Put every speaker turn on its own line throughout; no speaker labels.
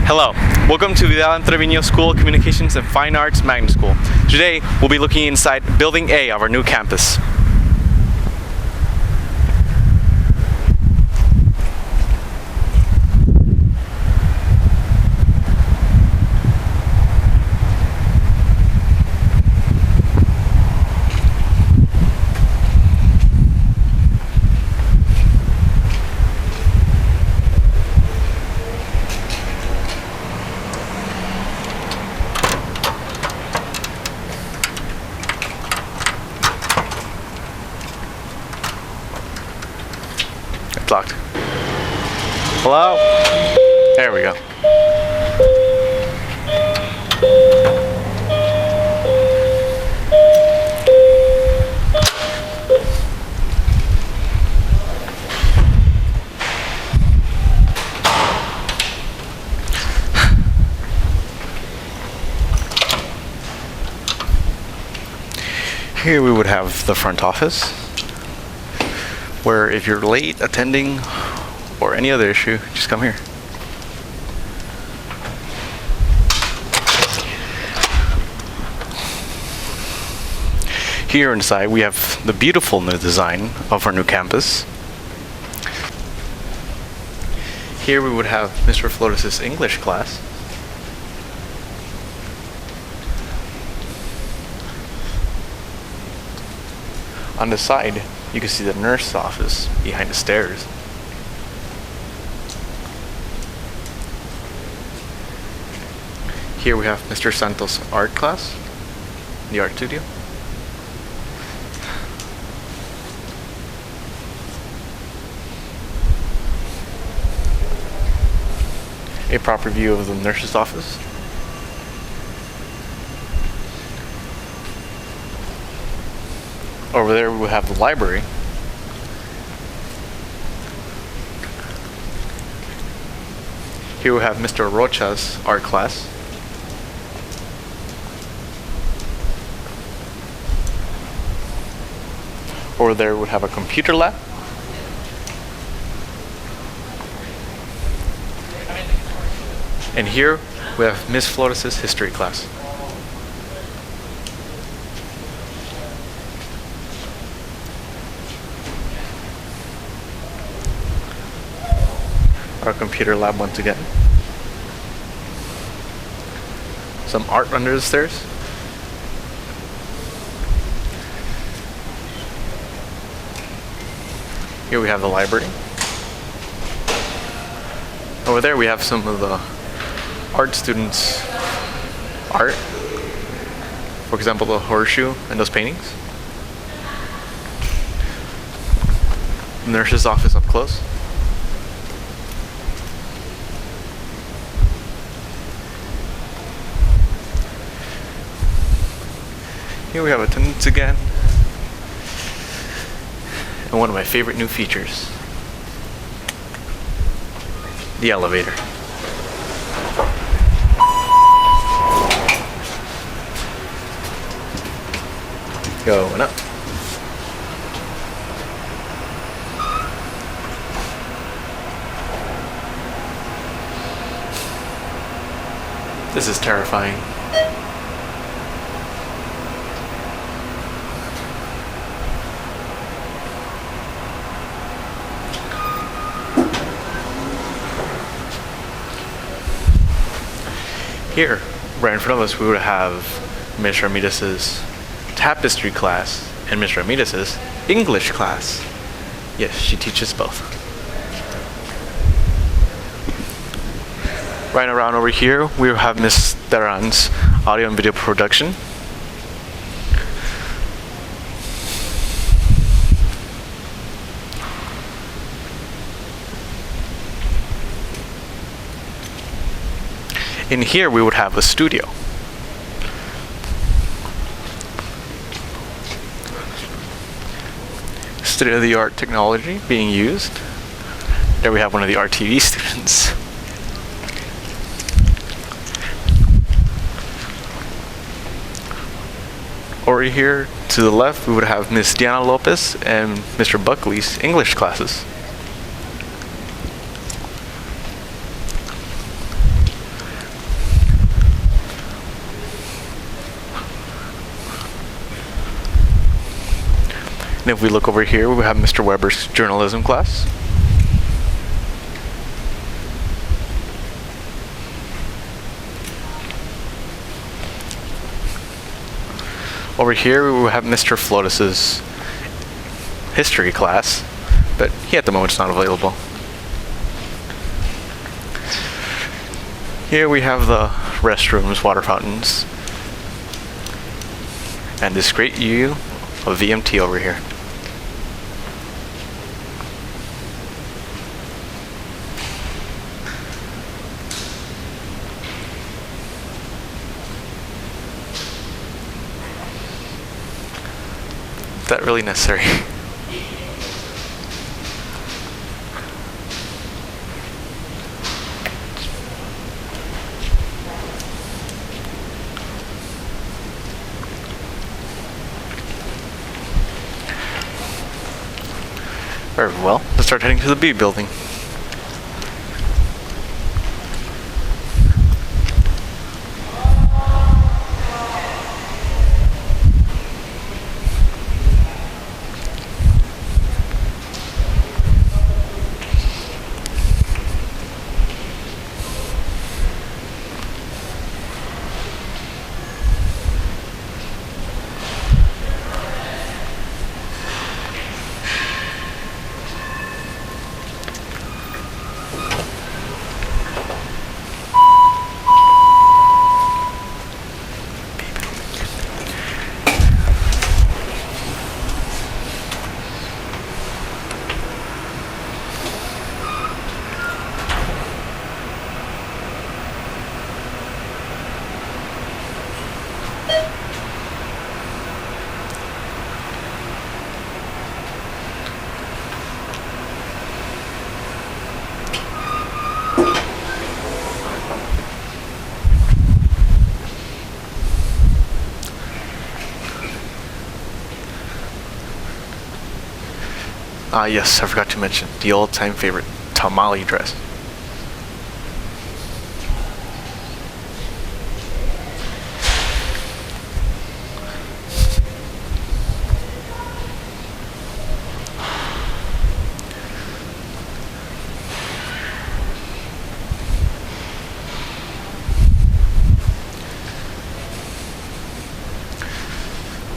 Hello, welcome to Vidal Entreviño School of Communications and Fine Arts Magnet School. Today, we'll be looking inside Building A of our new campus. It's locked. Hello? There we go. Here we would have the front office, where if you're late attending or any other issue, just come here. Here inside we have the beautiful new design of our new campus. Here we would have Mr. Flores' English class. On the side, you can see the nurse's office behind the stairs. Here we have Mr. Santos' art class, the art studio. A proper view of the nurse's office. Over there we have the library. Here we have Mr. Rocha's art class. Over there we have a computer lab. And here we have Miss Flores' history class. Our computer lab once again. Some art under the stairs. Here we have the library. Over there we have some of the art students' art. For example, the horseshoe and those paintings. The nurse's office up close. Here we have attendance again, and one of my favorite new features, the elevator. Going up. This is terrifying. Here, right in front of us, we would have Ms. Ramirez's tapestry class and Ms. Ramirez's English class. Yes, she teaches both. Right around over here, we will have Ms. Theran's audio and video production. In here we would have a studio. State-of-the-art technology being used. There we have one of the RTV students. Over here to the left we would have Miss Diana Lopez and Mr. Buckley's English classes. And if we look over here, we have Mr. Weber's journalism class. Over here, we have Mr. Flotus's history class, but he at the moment is not available. Here we have the restrooms, water fountains, and this great view of VMT over here. Is that really necessary? Very well, let's start heading to the B building. Yes, I forgot to mention the all-time favorite tamale dress.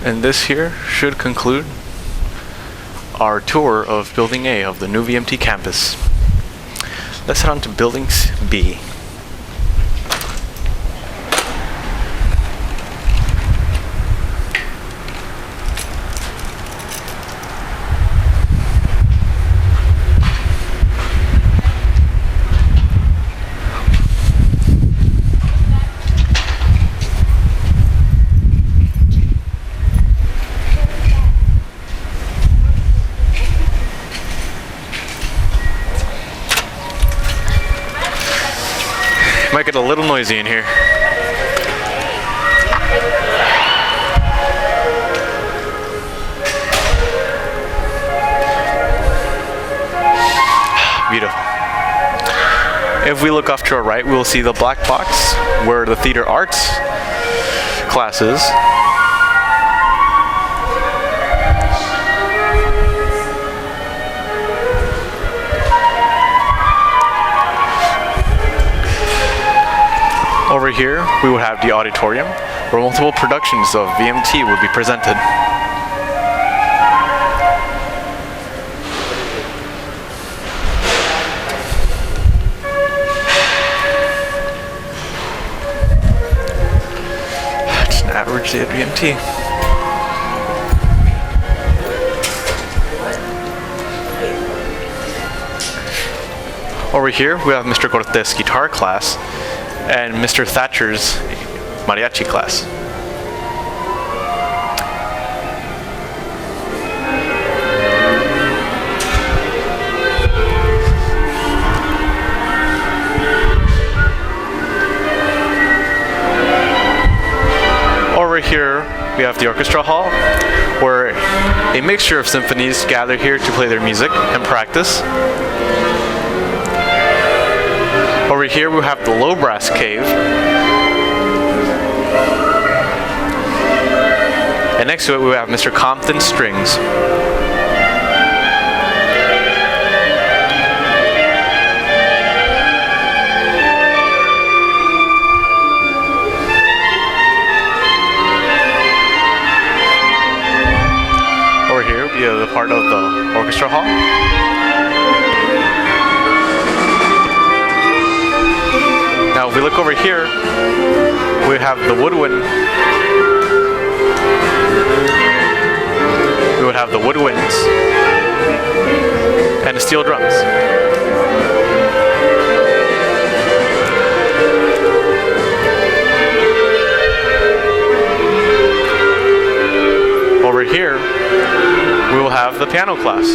And this here should conclude our tour of Building A of the new VMT campus. Let's head on to Building B. Might get a little noisy in here. Beautiful. If we look off to our right, we will see the black box where the theater arts class is. Over here, we would have the auditorium, where multiple productions of VMT would be presented. Just an average day at VMT. Over here, we have Mr. Cortes' guitar class, and Mr. Thatcher's mariachi class. Over here we have the orchestra hall, where a mixture of symphonies gather here to play their music and practice. Over here we have the low brass cave. And next to it we have Mr. Compton's strings. orchestra hall. Now if we look over here, we have the woodwind. We would have the woodwinds and the steel drums. Over here, we will have the piano class.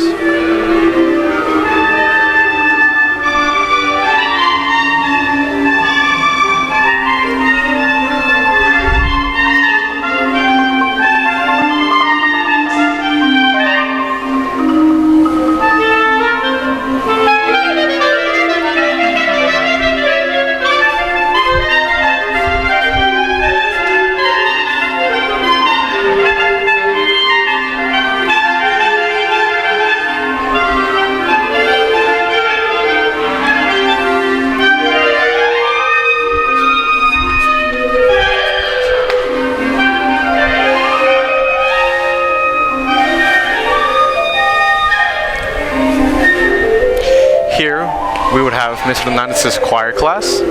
Here, we would have Mr. Hernandez's choir class.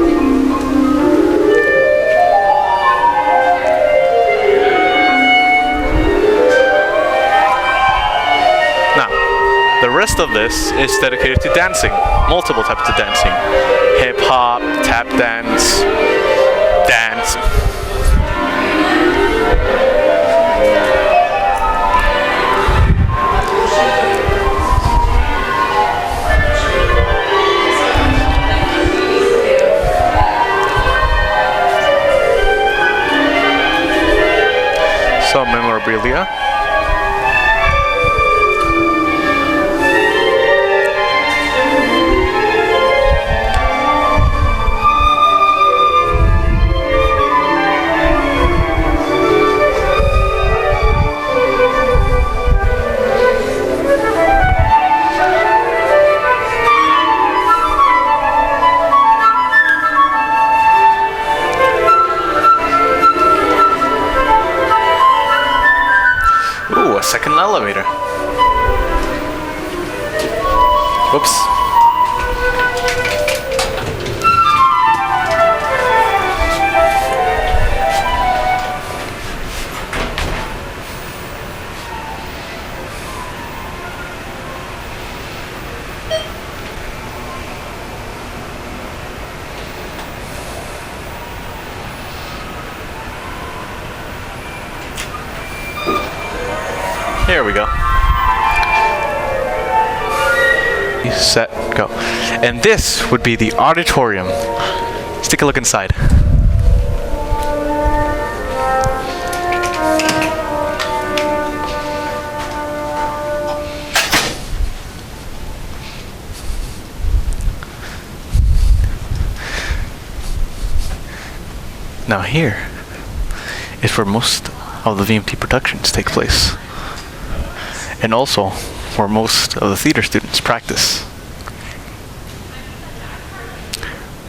Now, the rest of this is dedicated to dancing, multiple types of dancing. Hip hop, tap dance, dance. Some memorabilia. Second elevator. Whoops. Here we go. Set, go. And this would be the auditorium. Let's take a look inside. Now here is where most of the VMT productions take place. And also where most of the theater students practice.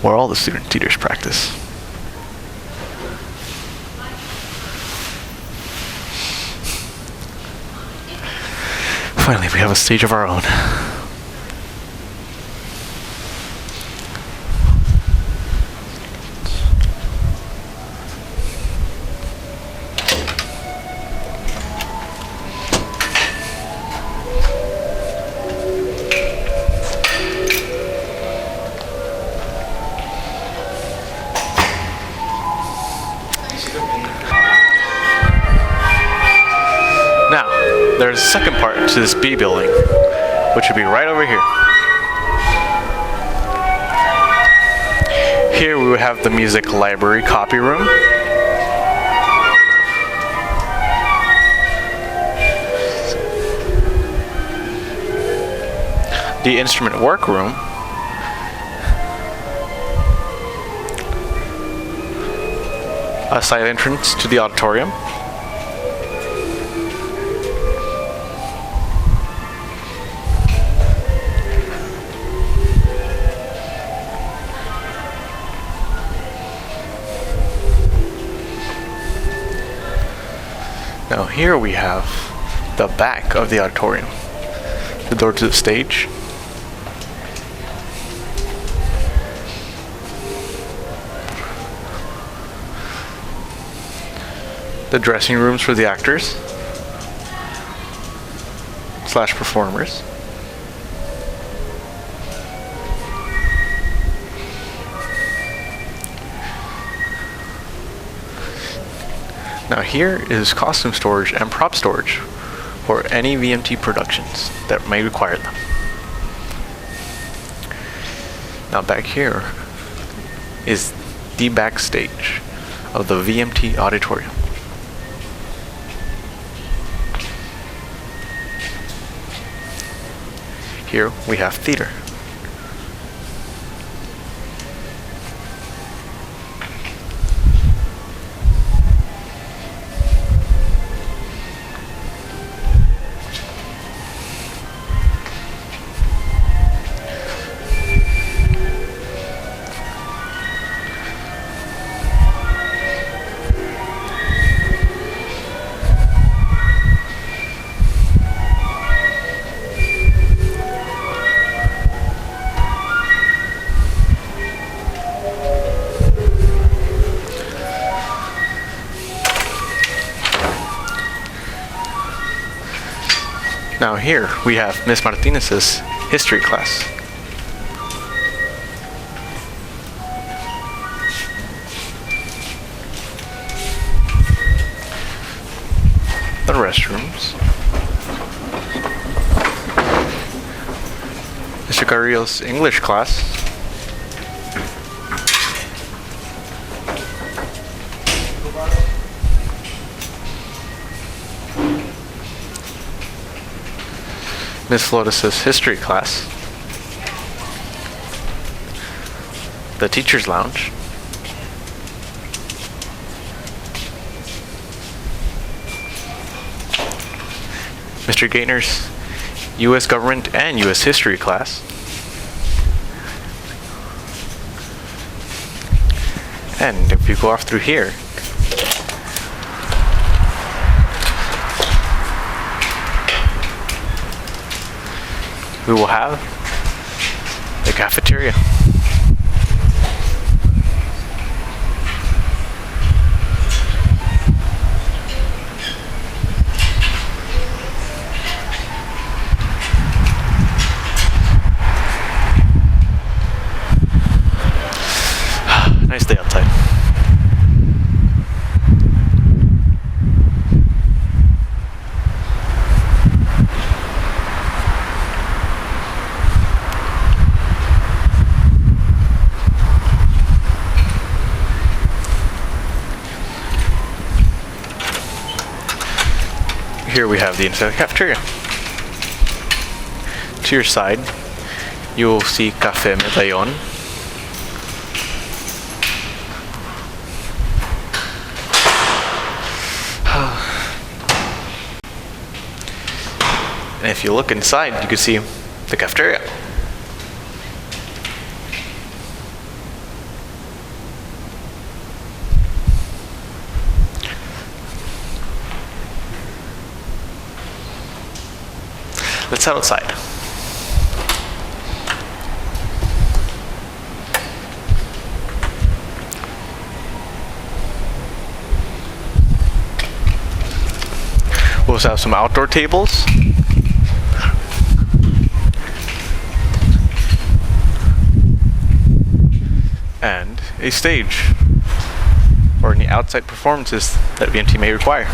Where all the student theaters practice. Finally, we have a stage of our own. Now, there's a second part to this B building, which would be right over here. Here we would have the music library copy room. The instrument workroom. A side entrance to the auditorium. Now here we have the back of the auditorium. The door to the stage. The dressing rooms for the actors / performers. Now here is costume storage and prop storage for any VMT productions that may require them. Now back here is the backstage of the VMT auditorium. Here we have theater. Now here we have Miss Martinez's history class. The restrooms. Mr. Carrillo's English class. Miss Lotus's history class. The teacher's lounge. Mr. Gainer's U.S. government and U.S. history class. And if you go off through here, we will have the cafeteria. Nice day outside. Here we have the inside of the cafeteria. To your side, you will see Café Medallón. And if you look inside, you can see the cafeteria. Let's head outside. We'll also have some outdoor tables. And a stage for any outside performances that VMT may require.